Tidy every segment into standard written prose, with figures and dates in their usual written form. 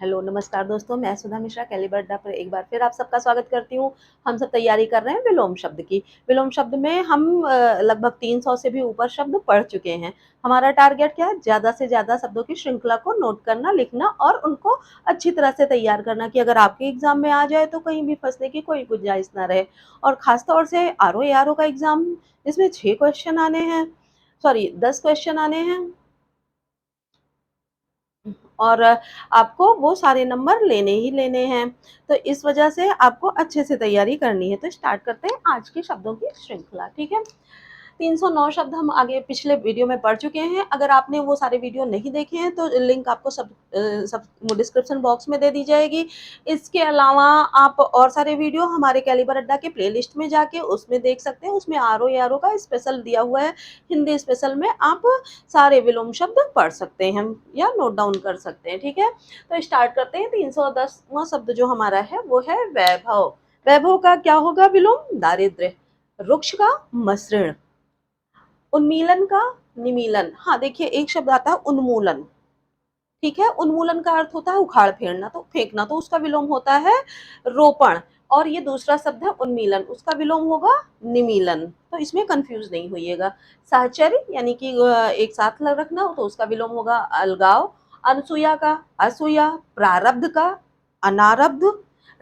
Hello नमस्कार दोस्तों, मैं सुधा मिश्रा कैलिबर अड्डा पर एक बार फिर आप सबका स्वागत करती हूँ। हम सब तैयारी कर रहे हैं विलोम शब्द की। विलोम शब्द में हम लगभग 300 से भी ऊपर शब्द पढ़ चुके हैं। हमारा टारगेट क्या है? ज़्यादा से ज़्यादा शब्दों की श्रृंखला को नोट करना, लिखना और उनको अच्छी तरह से तैयार करना कि अगर आपके एग्जाम में आ जाए तो कहीं भी फंसने की कोई गुंजाइश ना रहे। और ख़ास तौर से R O A R O का एग्ज़ाम, जिसमें 6 क्वेश्चन आने हैं, सॉरी 10 क्वेश्चन आने हैं और आपको वो सारे नंबर लेने ही लेने हैं। तो इस वजह से आपको अच्छे से तैयारी करनी है। तो स्टार्ट करते हैं आज के शब्दों की श्रृंखला, ठीक है? 309 शब्द हम आगे पिछले वीडियो में पढ़ चुके हैं। अगर आपने वो सारे वीडियो नहीं देखे हैं तो लिंक आपको सब डिस्क्रिप्शन बॉक्स में दे दी जाएगी। इसके अलावा आप और सारे वीडियो हमारे कैलिबर अड्डा के प्लेलिस्ट में जाके उसमें देख सकते हैं। उसमें R O A R O का स्पेशल दिया हुआ है। हिंदी स्पेशल में आप सारे विलोम शब्द पढ़ सकते हैं या नोट डाउन कर सकते हैं, ठीक है? तो स्टार्ट करते हैं। 310वां शब्द जो हमारा है वो है वैभव। वैभव का क्या होगा विलोम? दारिद्र्य। वृक्ष का मसृण। उन्मीलन का निमीलन। हाँ देखिए, एक शब्द आता है उन्मूलन, ठीक है? उन्मूलन का अर्थ होता है उखाड़ फेरना, तो फेंकना, तो उसका विलोम होता है रोपण। और ये दूसरा शब्द है उन्मीलन, उसका विलोम होगा निमीलन। तो इसमें कंफ्यूज नहीं होइएगा। साहचर्य यानी कि एक साथ रखना, तो उसका विलोम होगा अलगाव। अनसुया का असूया। प्रारब्ध का अनारब्ध।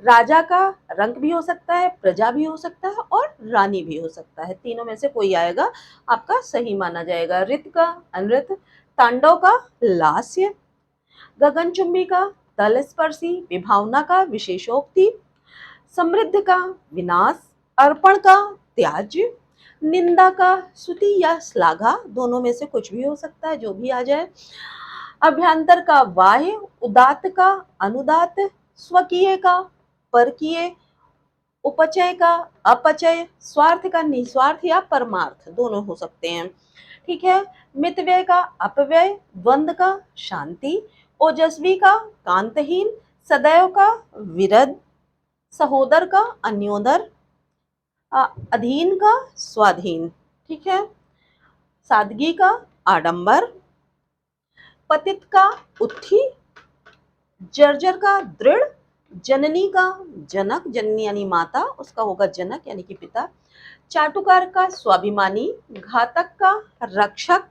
राजा का रंक भी हो सकता है, प्रजा भी हो सकता है और रानी भी हो सकता है। तीनों में से कोई आएगा आपका सही माना जाएगा। ऋत का अनृत। तांडव का लास्य। गगनचुंबी का तलस्पर्शी। विभावना का विशेषोक्ति। समृद्ध का विनाश। अर्पण का त्याज्य। निंदा का स्तुति या श्लाघा, दोनों में से कुछ भी हो सकता है, जो भी आ जाए। अभ्यंतर का बाह्य। उदात्त का अनुदात। स्वकीय का परकीय। उपचय का अपचय। स्वार्थ का निस्वार्थ या परमार्थ, दोनों हो सकते हैं, ठीक है? मितव्यय का अपव्यय। द्वंद का शांति। ओजस्वी का कांतहीन। सदैव का विरध। सहोदर का अन्योदर। अधीन का स्वाधीन, ठीक है? सादगी का आडंबर। पतित का उत्थि। जर्जर का दृढ़। जननी का जनक। जननी यानी माता, उसका होगा जनक यानी कि पिता। चाटुकार का स्वाभिमानी। घातक का रक्षक।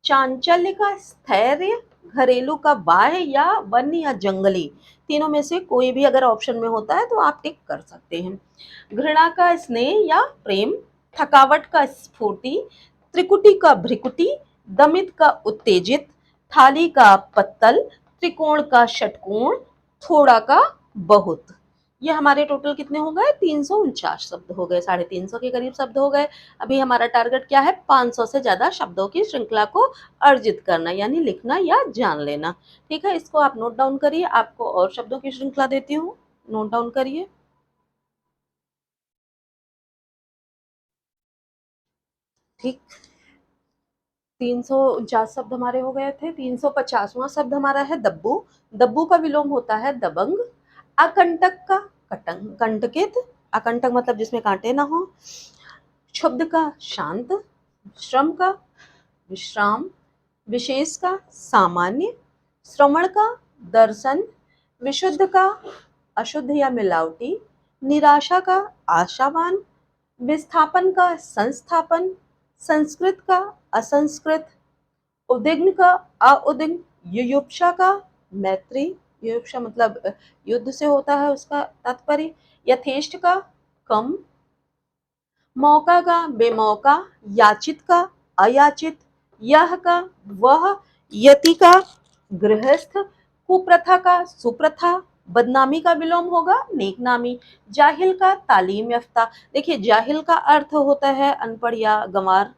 चांचल्य का स्थैर्य। घरेलू का बाह्य या वन्य या जंगली, तीनों में से कोई भी अगर ऑप्शन में होता है तो आप टिक कर सकते हैं। घृणा का स्नेह या प्रेम। थकावट का स्फूर्ति। त्रिकुटी का भ्रिकुटी। दमित का उत्तेजित। थाली का पत्तल। त्रिकोण का षटकोण। थोड़ा का बहुत। ये हमारे टोटल कितने हो गए? 349 शब्द हो गए, 350 के करीब शब्द हो गए। अभी हमारा टारगेट क्या है? 500 से ज्यादा शब्दों की श्रृंखला को अर्जित करना, यानी लिखना या जान लेना, ठीक है? इसको आप नोट डाउन करिए। आपको और शब्दों की श्रृंखला देती हूँ, नोट डाउन करिए। ठीक, 349 शब्द हमारे हो गए थे। 350वां शब्द हमारा है दब्बू। दब्बू का विलोम होता है दबंग। अकंटक का कटंग कंटकित। अकंटक मतलब जिसमें कांटे ना हो। क्षुब्ध का शांत। श्रम का विश्राम। विशेष का सामान्य। श्रवण का दर्शन। विशुद्ध का अशुद्ध या मिलावटी। निराशा का आशावान। विस्थापन का संस्थापन। संस्कृत का असंस्कृत। उद्विग्न का अउद्विग्न। युयुप्सा का मैत्री। युयुप्सा मतलब युद्ध से होता है उसका तात्पर्य। यथेष्ट का कम। मौका का बेमौका। याचित का अयाचित। यह का वह। यति का गृहस्थ। कुप्रथा का सुप्रथा। बदनामी का विलोम होगा नेकनामी। जाहिल का तालीम याफ्ता। देखिए, जाहिल का अर्थ होता है अनपढ़ या गंवार।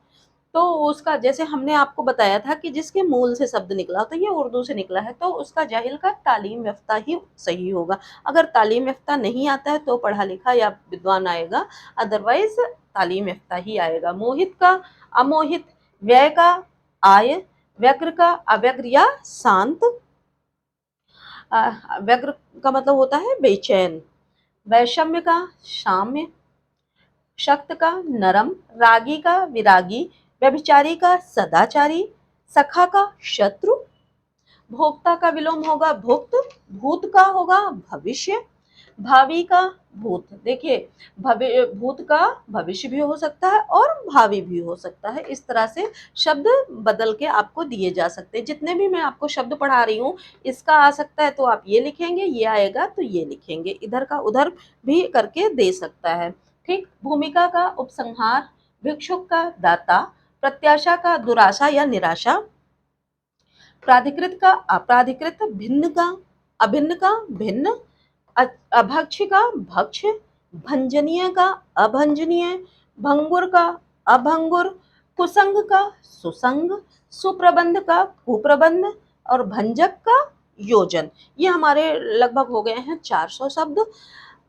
तो उसका, जैसे हमने आपको बताया था कि जिसके मूल से शब्द निकला, तो ये उर्दू से निकला है, तो उसका जाहिल का तालीम याफ्ता ही सही होगा। अगर तालीम याफ्ता नहीं आता है तो पढ़ा लिखा या विद्वान आएगा, अदरवाइज तालीम याफ्ता ही आएगा। मोहित का अमोहित। व्यय का आय। व्यग्र का अव्यग्र या शांत। व्यग्र का मतलब होता है बेचैन। वैषम्य का साम्य। शक्त का नरम। रागी का विरागी। व्यभिचारी का सदाचारी। सखा का शत्रु। भोक्ता का विलोम होगा भुक्त, भूत का होगा भविष्य, भावी का भूत। देखिए भूत का भविष्य भी हो सकता है और भावी भी हो सकता है। इस तरह से शब्द बदल के आपको दिए जा सकते हैं। जितने भी मैं आपको शब्द पढ़ा रही हूँ, इसका आ सकता है तो आप ये लिखेंगे, ये आएगा तो ये लिखेंगे, इधर का उधर भी करके दे सकता है। ठीक, भूमिका का उपसंहार, भिक्षुक का दाता, प्रत्याशा का दुराशा या निराशा, प्राधिकृत का अप्राधिकृत, भिन्न का अभिन्न का भिन्न, अभक्ष का भक्ष, भंजनीय का अभंजनीय, भंगुर का अभंगुर, कुसंग का सुसंग, सुप्रबंध का कुप्रबंध और भंजक का योजन। ये हमारे लगभग हो गए हैं 400 शब्द।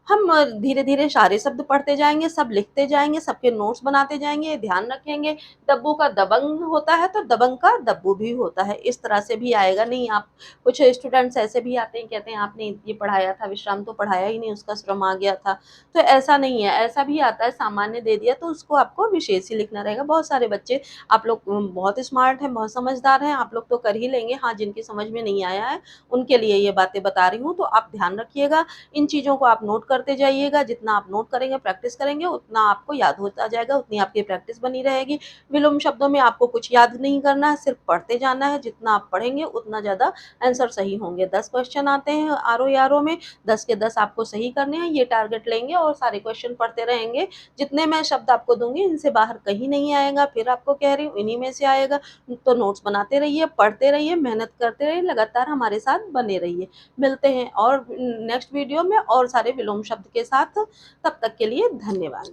हम धीरे धीरे सारे शब्द पढ़ते जाएंगे, सब लिखते जाएंगे, सबके नोट्स बनाते जाएंगे, ध्यान रखेंगे। दब्बू का दबंग होता है तो दबंग का दब्बू भी होता है, इस तरह से भी आएगा। नहीं आप कुछ स्टूडेंट्स ऐसे भी आते हैं, कहते हैं आपने ये पढ़ाया था, विश्राम तो पढ़ाया ही नहीं, उसका श्रम आ गया था। तो ऐसा नहीं है, ऐसा भी आता है, सामान्य दे दिया तो उसको आपको विशेष ही लिखना रहेगा। बहुत सारे बच्चे, आप लोग बहुत स्मार्ट हैं, बहुत समझदार हैं, आप लोग तो कर ही लेंगे। हाँ, जिनकी समझ में नहीं आया है उनके लिए ये बातें बता रही हूँ, तो आप ध्यान रखिएगा, इन चीज़ों को आप नोट करते जाइएगा। जितना आप नोट करेंगे, प्रैक्टिस करेंगे, उतना आपको याद होता जाएगा, उतनी आपकी प्रैक्टिस बनी रहेगी। विलोम शब्दों में आपको कुछ याद नहीं करना है, सिर्फ पढ़ते जाना है। जितना आप पढ़ेंगे उतना ज़्यादा आंसर सही होंगे। 10 क्वेश्चन आते हैं आर ओ यारो में, 10 के 10 आपको सही करने हैं, ये टारगेट लेंगे और सारे क्वेश्चन पढ़ते रहेंगे। जितने मैं शब्द आपको दूंगी इनसे बाहर कहीं नहीं आएगा, फिर आपको कह रही हूँ इन्हीं में से आएगा। तो नोट्स बनाते रहिए, पढ़ते रहिए, मेहनत करते रहिए, लगातार हमारे साथ बने रहिए। मिलते हैं और नेक्स्ट वीडियो में और सारे विलोम शब्द के साथ। तब तक के लिए धन्यवाद।